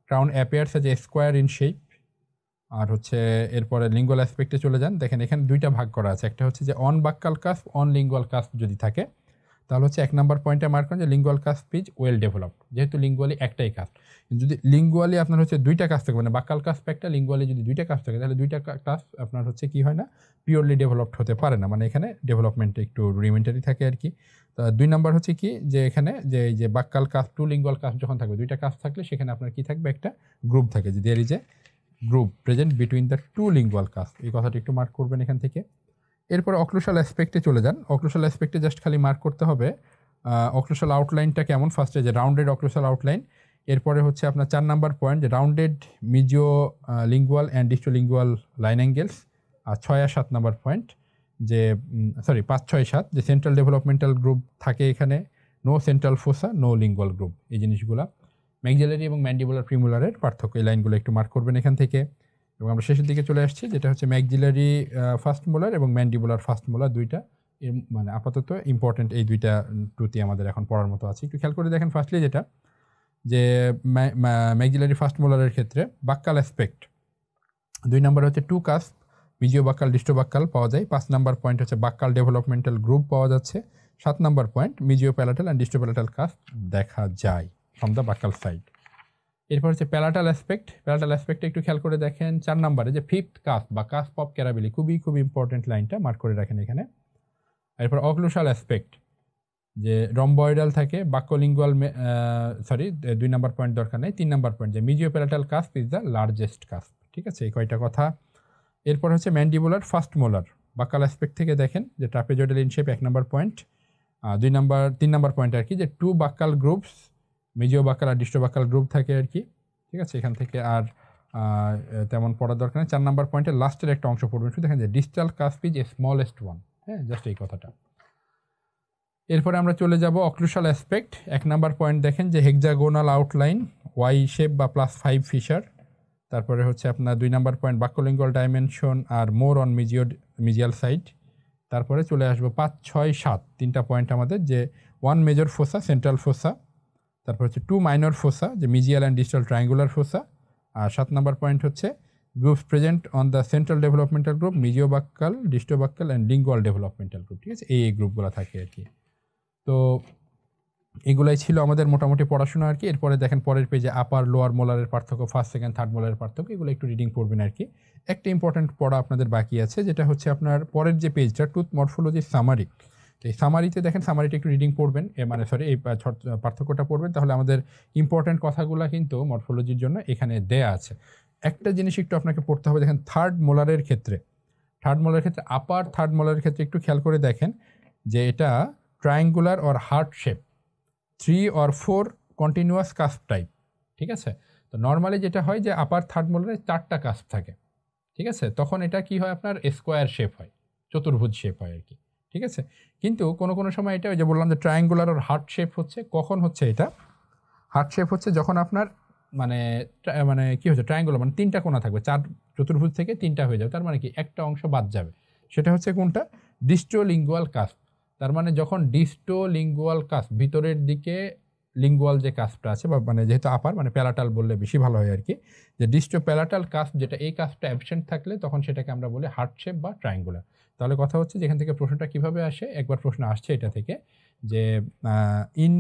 crown appears as a square in shape. আর হচ্ছে এরপরে লিঙ্গুয়াল অ্যাসপেক্টে চলে যান, দেখেন এখানে 2টা ভাগ করা আছে, একটা হচ্ছে যে on বাক্কাল cusp, on lingual cusp যদি থাকে তাহলে হচ্ছে 1 নম্বর পয়েন্টে মার্ক করেন যে lingual cusp is well developed, যেহেতু লিঙ্গুয়ালি একটাই কাস্প। যদি লিঙ্গুয়ালি আপনার হচ্ছে 2টা কাস্প থাকে, মানে বাক্কাল কাস্প একটা, লিঙ্গুয়ালি যদি 2টা কাস্প থাকে তাহলে 2টা কাস্প আপনার হচ্ছে কি হয় না, পিওরলি ডেভেলপড হতে পারে না, মানে এখানে ডেভেলপমেন্ট একটু রুডিমেন্টারি থাকে আর কি। তো 2 নম্বর হচ্ছে কি, যে এখানে যে এই যে বাক্কাল কাস্প টু লিঙ্গুয়াল কাস্প যখন থাকবে, 2টা কাস্প থাকলে সেখানে আপনার কি থাকবে, একটা গ্রুপ থাকে, যে there is a groove present between the two lingual cusp, এই কথাটা একটু মার্ক করবেন এখান থেকে। এরপর অক্লুশাল অ্যাসপেক্টে চলে যান। অক্লুশাল অ্যাসপেক্টে জাস্ট খালি মার্ক করতে হবে অক্লুশাল আউটলাইনটা কেমন, ফার্স্টে যে রাউন্ডেড অক্লুশাল আউটলাইন, এরপরে হচ্ছে আপনার 4 নাম্বার পয়েন্ট যে rounded mesio lingual and disto lingual line angles, আর 6 আর 7 নাম্বার পয়েন্ট যে 5, 6, 7 যে সেন্ট্রাল ডেভেলপমেন্টাল গ্রুপ থাকে এখানে, no central fossa, no lingual groove, এই জিনিসগুলো। ম্যাক্সিলারি এবং ম্যান্ডিবুলার প্রিমোলারের পার্থক্য, এই লাইনগুলো একটু মার্ক করবেন এখান থেকে। এবং আমরা শেষের দিকে চলে আসছি, যেটা হচ্ছে ম্যাক্সিলারি ফার্স্ট মোলার এবং ম্যান্ডিবুলার ফার্স্ট মোলার, 2টা এর মানে আপাতত ইম্পর্টেন্ট, এই 2টা টুতি আমাদের এখন পড়ার মতো আছে। একটু খেয়াল করে দেখেন ফার্স্টলি যেটা, যে ম্যাক্সিলারি ফার্স্ট মোলারের ক্ষেত্রে বাক্কাল অ্যাসপেক্ট 2 নম্বর হচ্ছে 2 কাস্প, মিজিও বাক্কাল ডিস্টো বাক্কাল পাওয়া যায়। 5 নাম্বার পয়েন্ট হচ্ছে বাক্কাল ডেভেলপমেন্টাল গ্রুপ পাওয়া যাচ্ছে। 7 নাম্বার পয়েন্ট মিজিও প্যালাটাল অ্যান্ড ডিস্টো প্যালাটাল কাস্প দেখা যায় ফ্রম দ্য বাক্কাল সাইড। এরপর হচ্ছে প্যালাটাল অ্যাসপেক্ট, প্যালাটাল অ্যাসপেক্টে একটু খেয়াল করে দেখেন 4 নম্বরে যে 5th কাস্প বা কাস্প অফ ক্যারাবিলি, খুবই ইম্পর্টেন্ট লাইনটা মার্ক করে রাখেন এখানে। এরপর অক্লুশাল অ্যাসপেক্ট যে রম্বয়েডাল থাকে, বাক্যলিঙ্গুয়াল 2 নাম্বার পয়েন্ট দরকার নেই। 3 নাম্বার পয়েন্ট যে mesio palatal cusp is the largest cusp, ঠিক আছে, এই কয়টা কথা। এরপর হচ্ছে mandibular first molar buccal aspect থেকে দেখেন যে trapezoidal in shape 1 number point, 3 number point আর কি, যে 2 বাক্কাল গ্রুপস, মিজিও বাক্কাল আর ডিস্টো বাক্কাল গ্রুপ থাকে আর কি, ঠিক আছে, এখান থেকে আর তেমন পড়ার দরকার নেই। 4 নাম্বার পয়েন্টের লাস্টের একটা অংশ পড়বেন, শুধু দেখেন যে distal cusp is a smallest one, হ্যাঁ, জাস্ট এই কথাটা। এরপরে আমরা চলে যাব অক্লুশাল অ্যাসপেক্ট। 1 নাম্বার পয়েন্ট দেখেন যে হেক্সাগোনাল আউটলাইন, ওয়াই শেপ বা +5 ফিশার। তারপরে হচ্ছে আপনার 2 number point buccolingual dimension are more on mesial side. তারপরে চলে আসবো 5, 6, 7 3টা পয়েন্ট আমাদের, যে 1 মেজর ফোসা সেন্ট্রাল ফোসা, তারপর হচ্ছে 2 মাইনর ফোসা যে mesial and distal triangular fossa, আর 7 নাম্বার পয়েন্ট হচ্ছে grooves present on the central developmental groove, mesio buccal, disto buccal and lingual developmental groove, ঠিক আছে, এই গ্রুপগুলো থাকে আর কি। তো এগুলাই ছিল আমাদের মোটামুটি পড়াশোনা আর কি। এরপরে দেখেন পরের পেজে আপার লোয়ার মোলারের পার্থক্য, ফার্স্ট সেকেন্ড থার্ড মোলারের পার্থক্য, এগুলো একটু রিডিং পড়বেন আর কি। একটা ইম্পর্টেন্ট পড়া আপনাদের বাকি আছে, যেটা হচ্ছে আপনার পরের যে পেজটা টুথ মরফোলজি সামারি। তো এই সামারিতে দেখেন, সামারিটা একটু রিডিং পড়বেন, এই পার্থক্যটা পড়বেন, তাহলে আমাদের ইম্পর্টেন্ট কথাগুলো কিন্তু মরফোলজির জন্য এখানে দেয়া আছে। একটা জিনিস একটু আপনাকে পড়তে হবে, দেখেন থার্ড মোলারের ক্ষেত্রে আপার থার্ড মোলারের ক্ষেত্রে একটু খেয়াল করে দেখেন যে এটা triangular or heart shape, 3 or 4 continuous cusp type, ঠিক আছে। তো নর্মালি যেটা হয় যে আপার থার্ড মোলারে 4টা কাস্প থাকে, ঠিক আছে, তখন এটা কি হয়, আপনার স্কোয়ার শেপ হয়, চতুর্ভুজ শেপ হয় আর কি, ঠিক আছে। কিন্তু কোনো সময় এটা, ওই যে বললাম যে ট্রায়াঙ্গুলার অর হার্ট শেপ হচ্ছে, কখন হচ্ছে এটা হার্ট শেপ হচ্ছে, যখন আপনার মানে কি হচ্ছে ট্রায়াঙ্গুলার, মানে 3টা কোণা থাকবে, 4 চতুর্ভুজ থেকে 3টা হয়ে যাবে, তার মানে কি একটা অংশ বাদ যাবে, সেটা হচ্ছে কোনটা, ডিস্টো লিঙ্গুয়াল কাস্প। তার মানে যখন ডিস্টো লিঙ্গুয়াল কাস্প, ভিতরের দিকে লিঙ্গুয়াল যে কাস্পটা আছে, বা মানে যেহেতু আপার মানে প্যালাটাল বললে বেশি ভালো হয় আর কি, যে ডিস্টো প্যালাটাল কাস্প যেটা, এই কাস্পটা অ্যাবসেন্ট থাকলে তখন সেটাকে আমরা বলি হার্ট শেপ বা ট্রায়াঙ্গুলার। তাহলে কথা হচ্ছে যেখান থেকে প্রশ্নটা কিভাবে আসে, একবার প্রশ্ন আসছে এটা থেকে যে in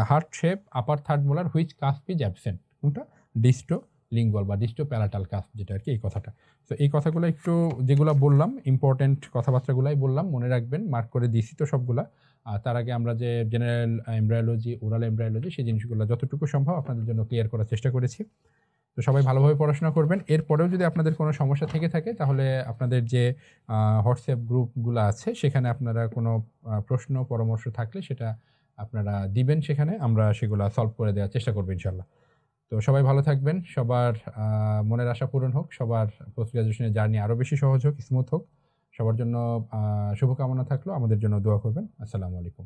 heart shape upper third molar which cusp is absent, কোনটা, ডিস্টো লিঙ্গুয়াল বা ডিস্টো প্যালাটাল কাস্প যেটা আর কি, এই কথাটা। তো এই কথাগুলো একটু যেগুলো বললাম ইম্পর্টেন্ট কথাবার্তাগুলাই বললাম, মনে রাখবেন, মার্ক করে দিয়েছি তো সবগুলা। আর তার আগে আমরা যে জেনারেল এমব্রায়োলজি, ওরাল এমব্রায়োলজি, সেই জিনিসগুলো যতটুকু সম্ভব আপনাদের জন্য ক্লিয়ার করার চেষ্টা করেছি। তো সবাই ভালোভাবে পড়াশোনা করবেন। এরপরেও যদি আপনাদের কোনো সমস্যা থেকে থাকে, তাহলে আপনাদের যে হোয়াটসঅ্যাপ গ্রুপগুলো আছে সেখানে আপনারা কোনো প্রশ্ন পরামর্শ থাকলে সেটা আপনারা দিবেন, সেখানে আমরা সেগুলো সলভ করে দেওয়ার চেষ্টা করবো ইনশাল্লাহ। তো সবাই ভালো থাকবেন, সবার মনের আশা পূরণ হোক, সবার পোস্ট গ্রাজুয়েশনের জার্নি আরও বেশি সহজ হোক, স্মুথ হোক। সবার জন্য শুভকামনা থাকলো, আমাদের জন্য দোয়া করবেন। আসসালামু আলাইকুম।